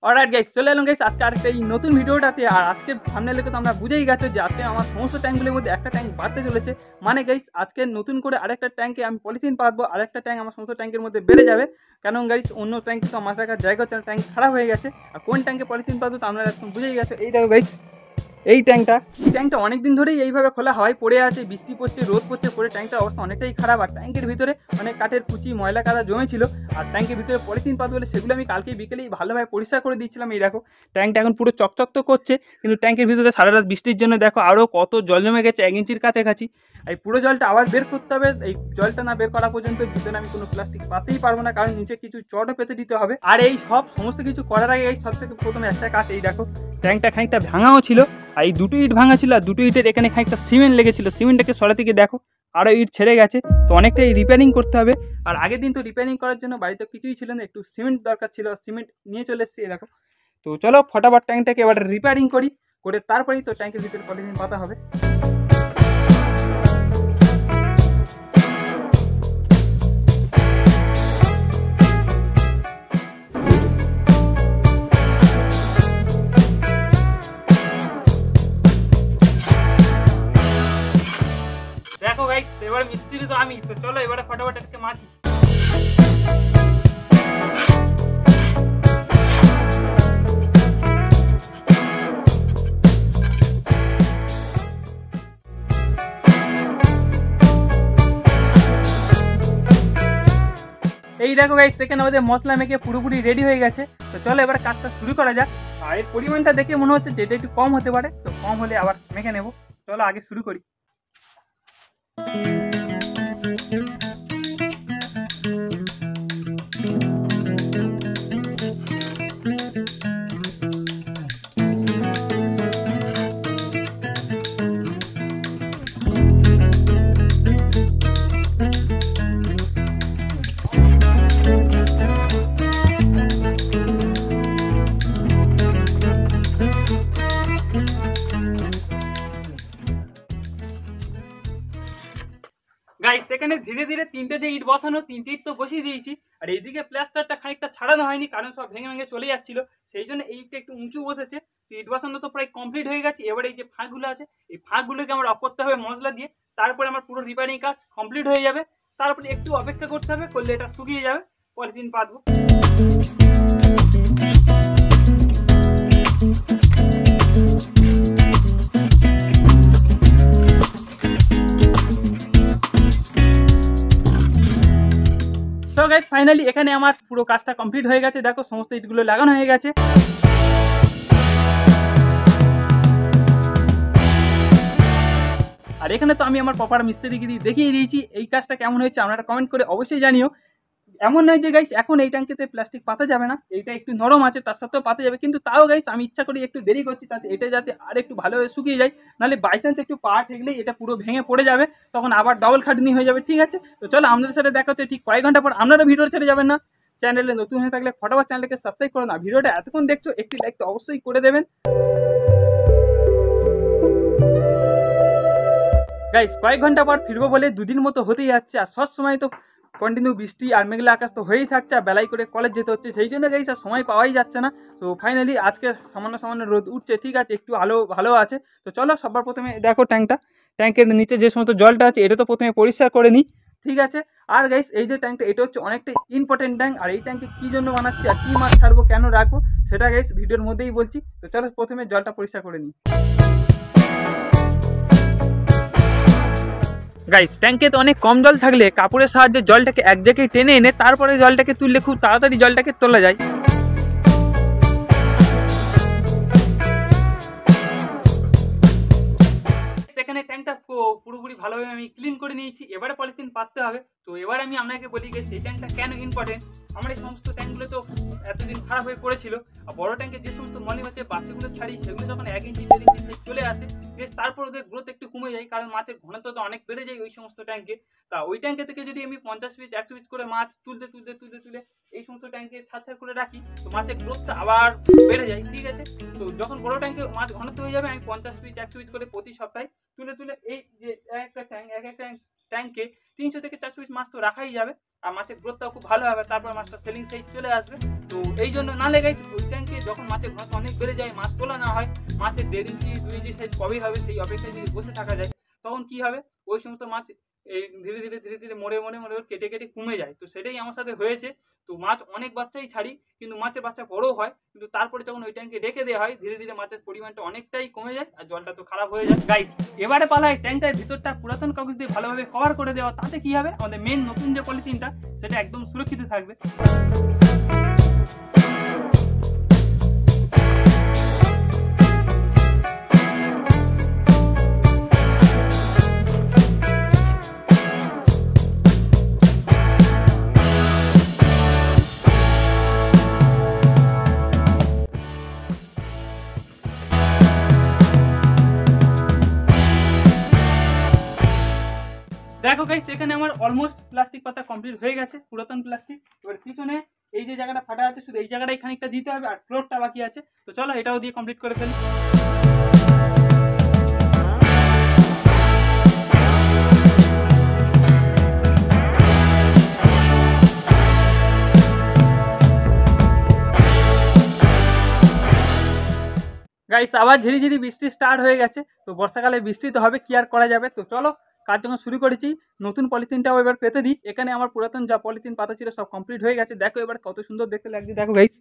Alright guys, চলে এলাম guys আজকে আরেকটা এই নতুন ভিডিওটাতে। আর আজকে সামনে লেগে তো আমরা বুঝেই গেছো যে আজকে আমার সমস্ত ট্যাঙ্কগুলির মধ্যে একটা ট্যাঙ্ক বাড়তে চলেছে। মানে গাইস আজকে নতুন করে আরেকটা ট্যাঙ্কে আমি পলিথিন পাতবো, আরেকটা ট্যাঙ্ক আমার সমস্ত ট্যাঙ্কের মধ্যে বেড়ে যাবে। কারণ গাইস অন্য ট্যাঙ্কে তো মাছ রাখার জায়গা হচ্ছে না, ট্যাঙ্ক খারাপ হয়ে গেছে। আর কোন ট্যাঙ্কে পলিথিন পাতবো তো আপনারা একদম বুঝেই গেছো। এই দেখো গাইস, এই ট্যাঙ্কটা অনেকদিন ধরেই এইভাবে খোলা হয়, পড়ে আছে, বৃষ্টি পড়ছে, রোদ পড়ছে, পরে ট্যাঙ্কটার অবস্থা অনেকটাই খারাপ। আর ট্যাঙ্কের ভিতরে অনেক কাঠের কুচি ময়লা কাদা জমেছিল। আর ট্যাঙ্কের ভিতরে পলিথিন পাত বলে সেগুলো আমি কালকে বিকেলেই ভালোভাবে পরিষ্কার করে দিচ্ছিলাম। এই দেখো ট্যাঙ্কটা এখন পুরো চকচক তো করছে, কিন্তু ট্যাঙ্কের ভিতরে সারা রাত বৃষ্টির জন্য দেখো আরও কত জল জমে গেছে, 1 ইঞ্চির কাছাকাছি। এই পুরো জলটা আবার বের করতে হবে। এই জলটা না বের করা পর্যন্ত ভিতরে আমি কোনো প্লাস্টিক পাতেই পারবো না, কারণ নিচে কিছু চটও পেতে দিতে হবে। আর এই সমস্ত কিছু করার আগে এই সব থেকে প্রথমে একটা কাজ, এই দেখো ট্যাঙ্কটা খানিকটা ভাঙাও ছিল। আর এই দুটো ইট ভাঙা ছিল, আর দুটো ইটের এখানে খানিকটা সিমেন্ট লেগেছিল। সিমেন্টটাকে সরাতে গিয়ে দেখো আরও ইট ছেড়ে গেছে, তো অনেকটাই রিপেয়ারিং করতে হবে। আর আগের দিন তো রিপেয়ারিং করার জন্য বাড়িতে কিছুই ছিল না, একটু সিমেন্ট দরকার ছিল, সিমেন্ট নিয়ে চলে এসেছি। দেখো তো চলো ফটাফট ট্যাঙ্কটাকে এবার রিপেয়ারিং করে তারপরেই তো ট্যাঙ্কের ভিতরে পলিথিন পাতা হবে। দেখো গাইস, এবার মিস্ত্রি তো আমি, তো চলো এবারে ফটাফট এটাকে মাছি। এই দেখো গাইস, সেখানে আমাদের মশলা মেখে পুরোপুরি রেডি হয়ে গেছে। তো চলো এবার কাজটা শুরু করা যাক। আর এর পরিমাণটা দেখে মনে হচ্ছে যেটা একটু কম হতে পারে, তো কম হলে আবার মেখে নেব। চলো আগে শুরু করি। গাইস সেখানে ধীরে ধীরে তিনটে যে ইট বসানো, তিনটে ইট তো বসিয়ে দিয়েছি। আর এইদিকে প্লাস্টারটা খানিকটা ছাড়ানো হয়নি, কারণ সব ভেঙে ভেঙে চলে যাচ্ছিল, সেই জন্য এই ইটটা একটু উঁচু বসেছে। ইট বসানো তো প্রায় কমপ্লিট হয়ে গেছে। এবারে এই যে ফাঁকগুলো আছে, এই ফাঁকগুলোকে আমার অফ করতে হবে মশলা দিয়ে। তারপরে আমার পুরো রিপেয়ারিং কাজ কমপ্লিট হয়ে যাবে। তারপরে একটু অপেক্ষা করতে হবে, করলে এটা শুকিয়ে যাবে, পলিথিন পাতবো। তো গাইস ফাইনালি এখানে আমার পুরো কাজটা কমপ্লিট হয়ে গেছে। দেখো সমস্ত ইটগুলো লাগানো হয়ে গেছে। আর এখানে তো আমি আমার প্রপার মিস্ত্রিগিরি দেখিয়ে দিয়েছি। এই কাজটা কেমন হয়েছে আপনারা কমেন্ট করে অবশ্যই জানিও। এমন নয় যে গাইস এখন এই ট্যাঙ্কেতে প্লাস্টিক পাতা যাবে না, এইটা একটু নরম আছে, তার সত্ত্বেও পাতা যাবে। কিন্তু তাও গাইস আমি ইচ্ছা করি একটু দেরি করছি, তাতে এটা যাতে আর একটু ভালোভাবে শুকিয়ে যায়। নাহলে বাই চান্স একটু পা ঠেকলেই এটা পুরো ভেঙে পড়ে যাবে, তখন আবার ডবল খাটনি হয়ে যাবে। ঠিক আছে, তো চলো আমাদের সাথে দেখা হচ্ছে ঠিক কয়েক ঘন্টা পর। আপনারা ভিডিও ছেড়ে যাবেন না। চ্যানেলে নতুন হয়ে থাকলে ফটাফট চ্যানেলকে সাবস্ক্রাইব করো না। ভিডিওটা এতক্ষণ দেখছো, একটি লাইক তো অবশ্যই করে দেবেন গাইস। কয়েক ঘন্টা পর ফিরবো বলে দুদিন মতো হতেই যাচ্ছে। আর সব সময় তো কন্টিনিউ বৃষ্টি আর মেঘলা আকাশ তো হয়েই থাকছে, আর বেলায় করে কলেজ যেতে হচ্ছে, সেই জন্য গাইস আর সময় পাওয়াই যাচ্ছে না। তো ফাইনালি আজকে সামান্য রোদ উঠছে, ঠিক আছে, একটু ভালো আছে। তো চলো সবার প্রথমে দেখো ট্যাঙ্কের নিচে যে সমস্ত জলটা আছে এটা তো প্রথমে পরিষ্কার করে নিই, ঠিক আছে। আর গাইস এই যে ট্যাঙ্কটা, এটা হচ্ছে অনেকটা ইম্পর্টেন্ট ট্যাঙ্ক। আর এই ট্যাঙ্কে কী জন্য বানাচ্ছি আর কী মাছ ছাড়বো, কেন রাখবো, সেটা গাইস ভিডিওর মধ্যেই বলছি। তো চলো প্রথমে জলটা পরিষ্কার করে নিই। গাইস ট্যাঙ্কে তো অনেক কম জল থাকলে কাপড়ের সাহায্যে জলটাকে এক জায়গায় টেনে এনে তারপরে জলটাকে তুললে খুব তাড়াতাড়ি জলটাকে তোলা যায়। সেখানে ট্যাঙ্কটা পুরোপুরি ভালোভাবে আমি ক্লিন করে নিয়েছি। এবারে পলিথিন পাততে হবে। তো এবার আমি আপনাকে বলি যে সেই ট্যাঙ্কটা কেন ইম্পর্টেন্ট। আমার এই সমস্ত ট্যাঙ্কগুলো তো এতদিন খারাপ হয়ে পড়েছিল। আর বড় ট্যাঙ্কে যে সমস্ত মলি মাছের বাচ্চাগুলো ছাড়ি, সেগুলো যখন 1 ইঞ্চি 1.5 ইঞ্চি সাইজ চলে আসে, বেশ তারপর ওদের গ্রোথ একটু কমে যায়, কারণ মাছের ঘনত্ব তো অনেক বেড়ে যায় ওই সমস্ত ট্যাঙ্কে। তা ওই ট্যাঙ্কে থেকে যদি আমি 50 পিস 100 পিস করে মাছ তুলে এই সমস্ত ট্যাঙ্কে ছাড় করে রাখি, তো মাছের গ্রোথটা আবার বেড়ে যায়, ঠিক আছে। তো যখন বড় ট্যাঙ্কে মাছ ঘনত্ব হয়ে যাবে, আমি 50 পিস 100 পিস করে প্রতি সপ্তাহে তুলে এই যে এক একটা ট্যাঙ্ক ট্যাঙ্কে 300 থেকে 400 পিস মাছ তো রাখাই যাবে, আর মাছের গ্রোথটাও খুব ভালো হবে, তারপর মাছটা সেলিং সাইজ চলে আসবে। তো এই জন্য নাহলে গাইস ওই ট্যাঙ্কে যখন মাছের ঘনত্ব অনেক বেড়ে যায়, মাছ তোলা না হয়, মাছের 1.5 ইঞ্চি 2 ইঞ্চি সাইজ কবেই হবে সেই অপেক্ষায় যদি বসে থাকা যায়, তখন কি হবে ওই সমস্ত মাছ এই ধীরে ধীরে মরে কেটে কমে যায়। তো সেটাই আমার সাথে হয়েছে। তো মাছ অনেক বাচ্চাই ছাড়ি, কিন্তু মাছের বাচ্চা বড় হয়, কিন্তু তারপরে যখন ওই ট্যাঙ্কে রেখে দেওয়া হয় ধীরে ধীরে মাছের পরিমাণটা অনেকটাই কমে যায় আর জলটা তো খারাপ হয়ে যায়। গাইস এবারে পালায় ট্যাঙ্কটার ভিতরটা পুরাতন কাগজ দিয়ে ভালোভাবে কভার করে দেওয়া, তাতে কি হবে আমাদের মেন নতুন যে পলিথিনটা সেটা একদম সুরক্ষিত থাকবে। দেখো গাইস এখানে আমার অলমোস্ট প্লাস্টিক পাতা কমপ্লিট হয়ে গেছে, পুরাতন প্লাস্টিক। এবার পিছনে এই যে জায়গাটা ফাটা আছে শুধু এই জায়গাটাই খানিকটা দিতে হবে, আর ফ্লোরটা বাকি আছে। তো চলো এটাও দিয়ে কমপ্লিট করে ফেলি। গাইস আবার ঝিরিঝিরি বৃষ্টি স্টার্ট হয়ে গেছে। তো বর্ষাকালে বৃষ্টি তো হবে, কি আর করা যাবে। তো চলো কাজ যখন শুরু করেছি নতুন পলিথিনটাও এবার পেতে দিই। এখানে আমার পুরাতন যা পলিথিন পাতা ছিল সব কমপ্লিট হয়ে গেছে। দেখো এবার কত সুন্দর দেখতে লাগছে, দেখো গাইস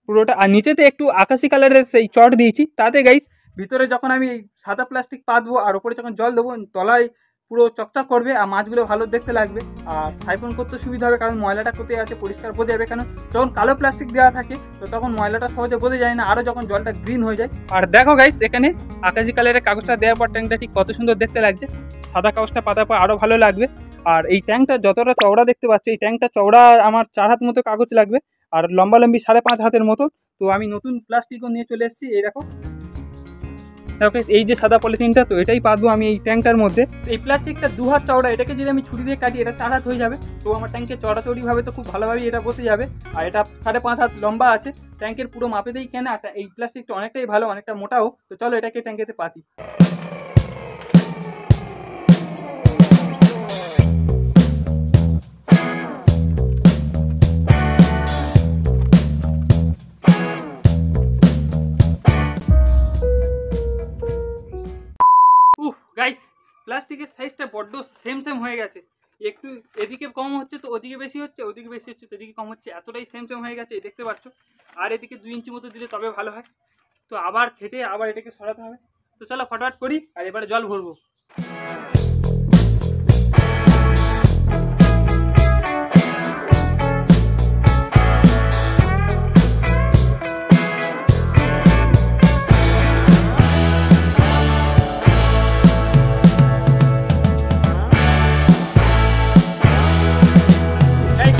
পুরোটা। আর নিচেতে একটু আকাশি কালারের সেই চট দিয়েছি, তাতে গাইস ভিতরে যখন আমি সাদা প্লাস্টিক পাতবো আর ওপরে যখন জল দেবো তলায় পুরো চকচক করবে আর মাছগুলো ভালো দেখতে লাগবে। আর সাইফন করতে সুবিধা হবে, কারণ ময়লাটা কোথায় আছে পরিষ্কার বোঝা যাবে। কারণ যখন কালো প্লাস্টিক দেওয়া থাকে তো তখন ময়লাটা সহজে বোঝা যায় না, আরও যখন জলটা গ্রিন হয়ে যায়। আর দেখো গাইস এখানে আকাশি কালারের কাগজটা দেওয়ার পর ট্যাঙ্কটা ঠিক কত সুন্দর দেখতে লাগছে। সাদা কাগজটা পাতার পর আরও ভালো লাগবে। আর এই ট্যাঙ্কটা যতটা চওড়া দেখতে পাচ্ছি, এই ট্যাঙ্কটা চওড়া আমার 4 হাত মতো কাগজ লাগবে, আর লম্বালম্বি 5.5 হাতের মতো। তো আমি নতুন প্লাস্টিকও নিয়ে চলে এসেছি। এই দেখো এই যে সাদা পলিথিনটা, তো এটাই পাতবো আমি এই ট্যাঙ্কটার মধ্যে। এই প্লাস্টিকটা 2 হাত চওড়া, এটাকে যদি আমি ছুরি দিয়ে কাটি এটা 4 হাত হয়ে যাবে। তো আমার ট্যাঙ্কে চড়াচড়িভাবে তো খুব ভালোভাবেই এটা বসে যাবে। আর এটা 5.5 হাত লম্বা আছে, ট্যাঙ্কের পুরো মাপেতেই কেনা। এই প্লাস্টিকটা অনেকটাই ভালো, অনেকটা মোটাও। তো চলো এটাকে ট্যাঙ্কেতে পাতি। গাইস প্লাস্টিকের সাইজটা বড্ড সেম হয়ে গেছে, একটু এদিকে কম হচ্ছে তো ওদিকে বেশি হচ্ছে, ওদিকে বেশি হচ্ছে তো এদিকে কম হচ্ছে, এতটাই সেম হয়ে গেছে দেখতে পাচ্ছ। আর এদিকে 2 ইঞ্চি মতো দিলে তবে ভালো হয়। তো আবার খেটে আবার এটাকে সরাতে হবে। তো চলো ফটাফট করি আর এবারে জল ভরবো।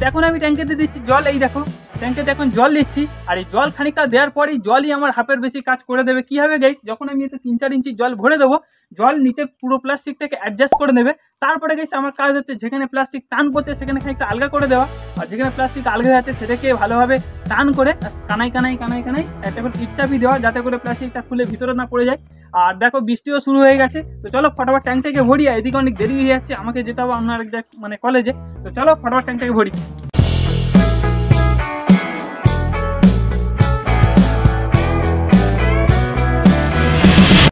এখন আমি ট্যাঙ্কেতে দিচ্ছি জল। এই দেখো ট্যাঙ্কেতে এখন জল দিচ্ছি, আর এই জল খানিকটা দেওয়ার পরেই জলই আমার হাফের বেশি কাজ করে দেবে। কি হবে গাইস, যখন আমি এতে 3-4 ইঞ্চি জল ভরে দেবো, জল নিচে পুরো প্লাস্টিকটাকে অ্যাডজাস্ট করে নেবে। তারপরে গাইস আমার কাজ হচ্ছে যেখানে প্লাস্টিক টান করছে সেখানে খানিকটা আলগা করে দেওয়া, আর যেখানে প্লাস্টিক আলগা আছে সেটাকে ভালোভাবে টান করে কানাই একটা করে টিপচাপি দেওয়া, যাতে করে প্লাস্টিকটা খুলে ভিতরে না পড়ে যায়। আর দেখো বৃষ্টিও শুরু হয়ে গেছে। তো চলো ফটাফট ট্যাঙ্কটাকে ভরি, এদিকে অনেক দেরি হয়ে যাচ্ছে, আমাকে যেতে হবে অন্য আরেক মানে কলেজে। তো চলো ফটাফট ট্যাঙ্কটাকে ভরি।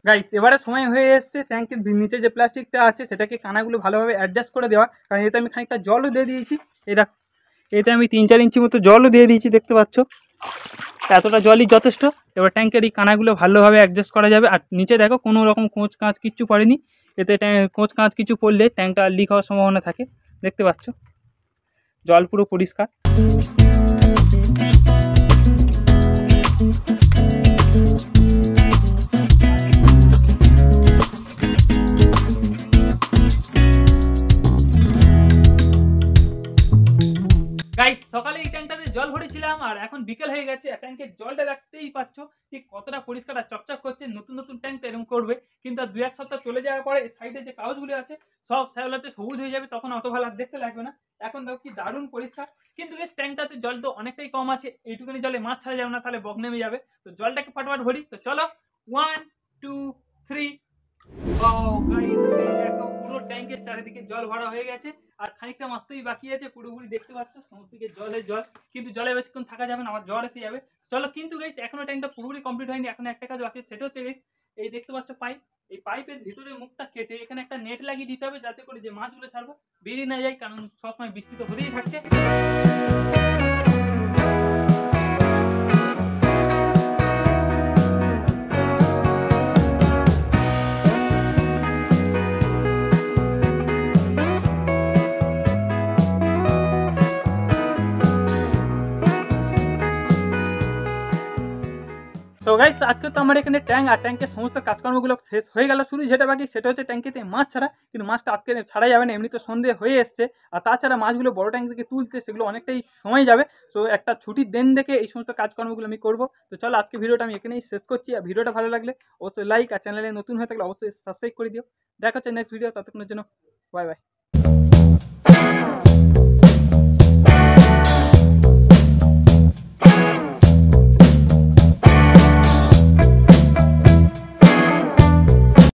গাইস এবারে সময় হয়ে এসছে ট্যাঙ্কের নিচে যে প্লাস্টিকটা আছে সেটাকে কানাগুলো ভালোভাবে অ্যাডজাস্ট করে দেওয়া, কারণ এতে আমি খানিকটা জলও দিয়ে দিয়েছি। এই দেখো এতে আমি 3-4 ইঞ্চি মতো জলও দিয়ে দিয়েছি, দেখতে পাচ্ছ। এতটা জলই যথেষ্ট। এবার ট্যাঙ্কের এই কানাগুলো ভালোভাবে অ্যাডজাস্ট করা যাবে। আর নিচে দেখো কোনো রকম কোঁচ কাঁচ কিচ্ছু পড়েনি, এতে কোঁচ কাঁচ কিছু পড়লে ট্যাঙ্কটা লিক হওয়ার সম্ভাবনা থাকে। দেখতে পাচ্ছ জল পুরো পরিষ্কার। গাইস সকালে এই ট্যাঙ্কটাতে জল ভরেছিলাম আর এখন বিকেল হয়ে গেছে। ট্যাঙ্কের জলটা দেখতেই পাচ্ছ ঠিক কতটা পরিষ্কার আর চকচক করছে। নতুন নতুন ট্যাঙ্ক তো এরকম করবে, কিন্তু আর 2-1 সপ্তাহ চলে যাওয়ার পরে সাইডে যে কাগজগুলো আছে সব শ্যাওলাতে সবুজ হয়ে যাবে, তখন অত ভালো আর দেখতে লাগবে না। এখন দেখো কি দারুণ পরিষ্কার। কিন্তু এই ট্যাঙ্কটাতে জল তো অনেকটাই কম আছে, এইটুকুনি জলে মাছ ছাড়া যাবে না, তাহলে বক নেমে যাবে। তো জলটাকে ফটাফট ভরি। তো চলো 1 2 3। ও গাইস দেখো পুরো ট্যাঙ্কের চারিদিকে জল ভরা হয়ে গেছে আর খানিকটা মাত্রই বাকি আছে, পুরোপুরি দেখতে পাচ্ছ সমস্ত দিকে জলের জল, কিন্তু জলে বেশিক্ষণ থাকা যাবে না, আমার জ্বর এসে যাবে। চলো, কিন্তু গাইস এখনো ট্যাঙ্কটা পুরোপুরি কমপ্লিট হয়নি, এখন একটা কাজ বাকি, সেটা হচ্ছে গাইস এই দেখতে পাচ্ছ পাইপ, এই পাইপের ভিতরে মুখটা কেটে এখানে একটা নেট লাগিয়ে দিতে হবে, যাতে করে যে মাছগুলো ছাড়বো বেরিয়ে না যায়, কারণ সবসময় বৃষ্টি তো হতেই থাকছে। তো গাইস আজকে তো আমার এখানে ট্যাঙ্ক আর ট্যাঙ্কের সমস্ত কাজকর্মগুলো শেষ হয়ে গেল, শুধু যেটা বাকি সেটা হচ্ছে ট্যাঙ্কিতে মাছ ছাড়া, কিন্তু মাছটা আজকে ছাড়া যাবে না, এমনি তো সন্ধে হয়ে এসছে, আর তাছাড়া মাছগুলো বড় ট্যাঙ্ক থেকে তুলতে সেগুলো অনেকটাই সময় যাবে। তো একটা ছুটির দিন দেখে এই সমস্ত কাজকর্মগুলো আমি করবো। তো চলো আজকে ভিডিওটা আমি এখানেই শেষ করছি, আর ভিডিওটা ভালো লাগলে অবশ্যই লাইক, আর চ্যানেলে নতুন হয়ে থাকলে অবশ্যই সাবস্ক্রাইব করে দিও। দেখা হচ্ছে নেক্সট ভিডিও, ততক্ষণের জন্য বাই বাই।